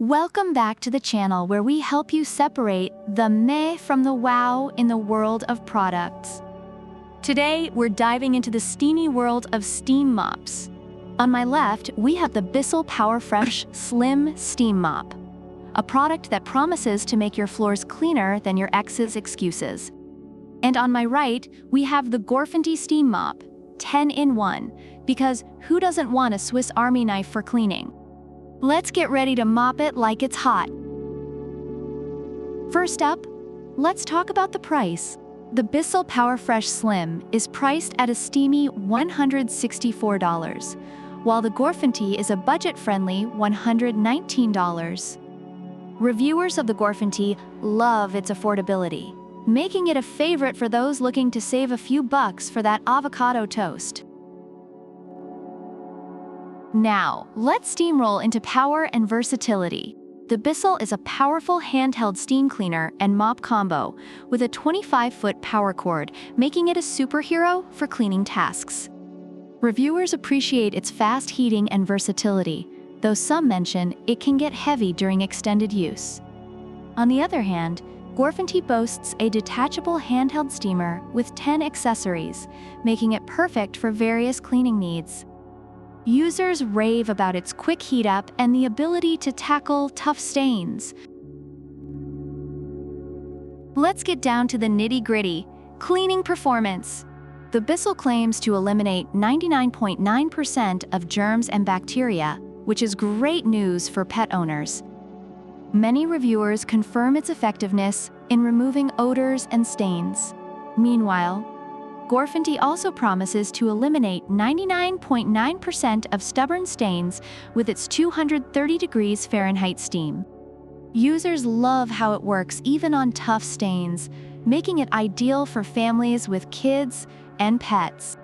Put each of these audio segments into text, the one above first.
Welcome back to the channel where we help you separate the meh from the wow in the world of products. Today, we're diving into the steamy world of steam mops. On my left, we have the BISSELL Powerfresh Slim Steam Mop, a product that promises to make your floors cleaner than your ex's excuses. And on my right, we have the Gorfinty Steam Mop, 10 in 1, because who doesn't want a Swiss Army knife for cleaning? Let's get ready to mop it like it's hot. First up, let's talk about the price. The BISSELL Powerfresh Slim is priced at a steamy $164, while the Gorfinty is a budget-friendly $119. Reviewers of the Gorfinty love its affordability, making it a favorite for those looking to save a few bucks for that avocado toast. Now, let's steamroll into power and versatility. The BISSELL is a powerful handheld steam cleaner and mop combo with a 25-foot power cord, making it a superhero for cleaning tasks. Reviewers appreciate its fast heating and versatility, though some mention it can get heavy during extended use. On the other hand, Gorfinty boasts a detachable handheld steamer with 10 accessories, making it perfect for various cleaning needs. Users rave about its quick heat up and the ability to tackle tough stains. Let's get down to the nitty-gritty, cleaning performance. The BISSELL claims to eliminate 99.9% of germs and bacteria, which is great news for pet owners. Many reviewers confirm its effectiveness in removing odors and stains. Meanwhile, Gorfinty also promises to eliminate 99.9% of stubborn stains with its 230 degrees Fahrenheit steam. Users love how it works even on tough stains, making it ideal for families with kids and pets.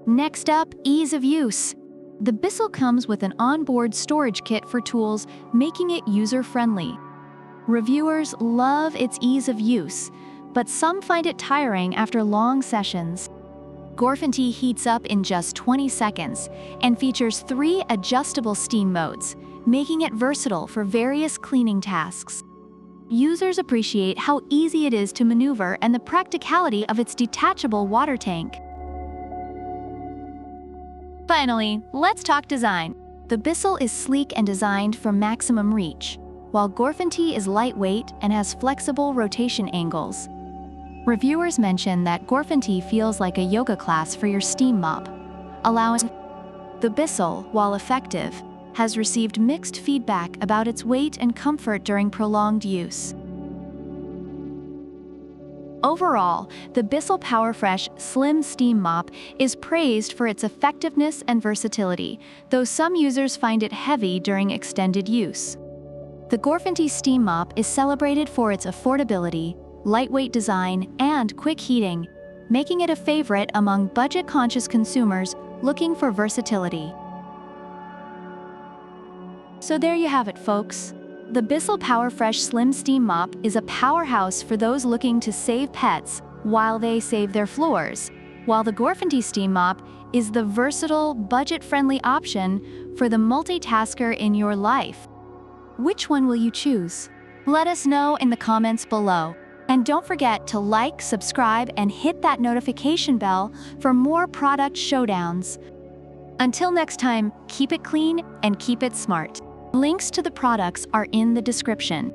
Next up, ease of use. The BISSELL comes with an onboard storage kit for tools, making it user-friendly. Reviewers love its ease of use, but some find it tiring after long sessions. Gorfinty heats up in just 20 seconds and features 3 adjustable steam modes, making it versatile for various cleaning tasks. Users appreciate how easy it is to maneuver and the practicality of its detachable water tank. Finally, let's talk design. The BISSELL is sleek and designed for maximum reach, while Gorfinty is lightweight and has flexible rotation angles. Reviewers mention that Gorfinty feels like a yoga class for your steam mop, allowing. The BISSELL, while effective, has received mixed feedback about its weight and comfort during prolonged use. Overall, the BISSELL Powerfresh Slim Steam Mop is praised for its effectiveness and versatility, though some users find it heavy during extended use. The Gorfinty Steam Mop is celebrated for its affordability, lightweight design, and quick heating, making it a favorite among budget-conscious consumers looking for versatility. So there you have it, folks. The BISSELL Powerfresh Slim Steam Mop is a powerhouse for those looking to save pets while they save their floors, while the Gorfinty Steam Mop is the versatile, budget-friendly option for the multitasker in your life. Which one will you choose? Let us know in the comments below. And don't forget to like, subscribe, and hit that notification bell for more product showdowns. Until next time, keep it clean and keep it smart. Links to the products are in the description.